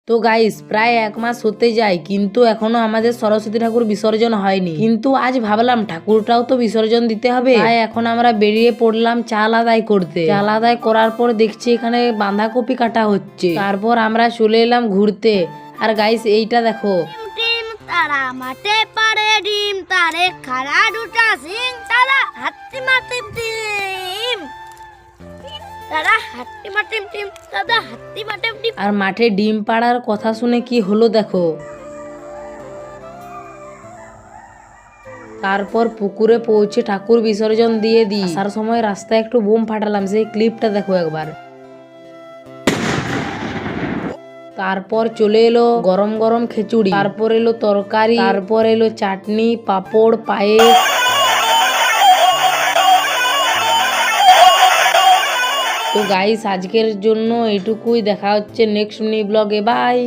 তো গাইস প্রায় 1 মাস হতে যায় কিন্তু এখনো আমাদের সরস্বতী ঠাকুর বিসর্জন হয়নি। কিন্তু আজ ভাবলাম ঠাকুরটাও তো বিসর্জন দিতে হবে, তাই এখন আমরা বেরিয়ে পড়লাম চাল আদায় করতে। চাল আদায় করার পর দেখছি এখানে বাঁধাকপি কাটা হচ্ছে, তারপর আমরা চলে এলাম ঘুরতে। আর গাইস এইটা দেখো, ডিম তারা মাঠে পারে ডিম তারে খাড়া দুটা সিং তারা হাতি মাটি ডিম তারা হাতি মাটি ডিম দাদা হাতি মাটি ডিম। আর মাঠে ডিম পাড়ার কথা শুনে কি হলো দেখো। তারপর পুকুরে পৌঁছে ঠাকুর বিসর্জন দিয়ে দিই। আসার সময় রাস্তায় একটু বোম ফাটালাম, সেই ক্লিপটা দেখো একবার। তারপর চলে এলো গরম গরম খিচুড়ি, তারপর এলো তরকারি, তারপর এলো চাটনি, পাঁপড়, পায়েস। তো গাইস আজকের জন্য এটুকুই, দেখা হচ্ছে নেক্সট মিনি ব্লগে, বাই।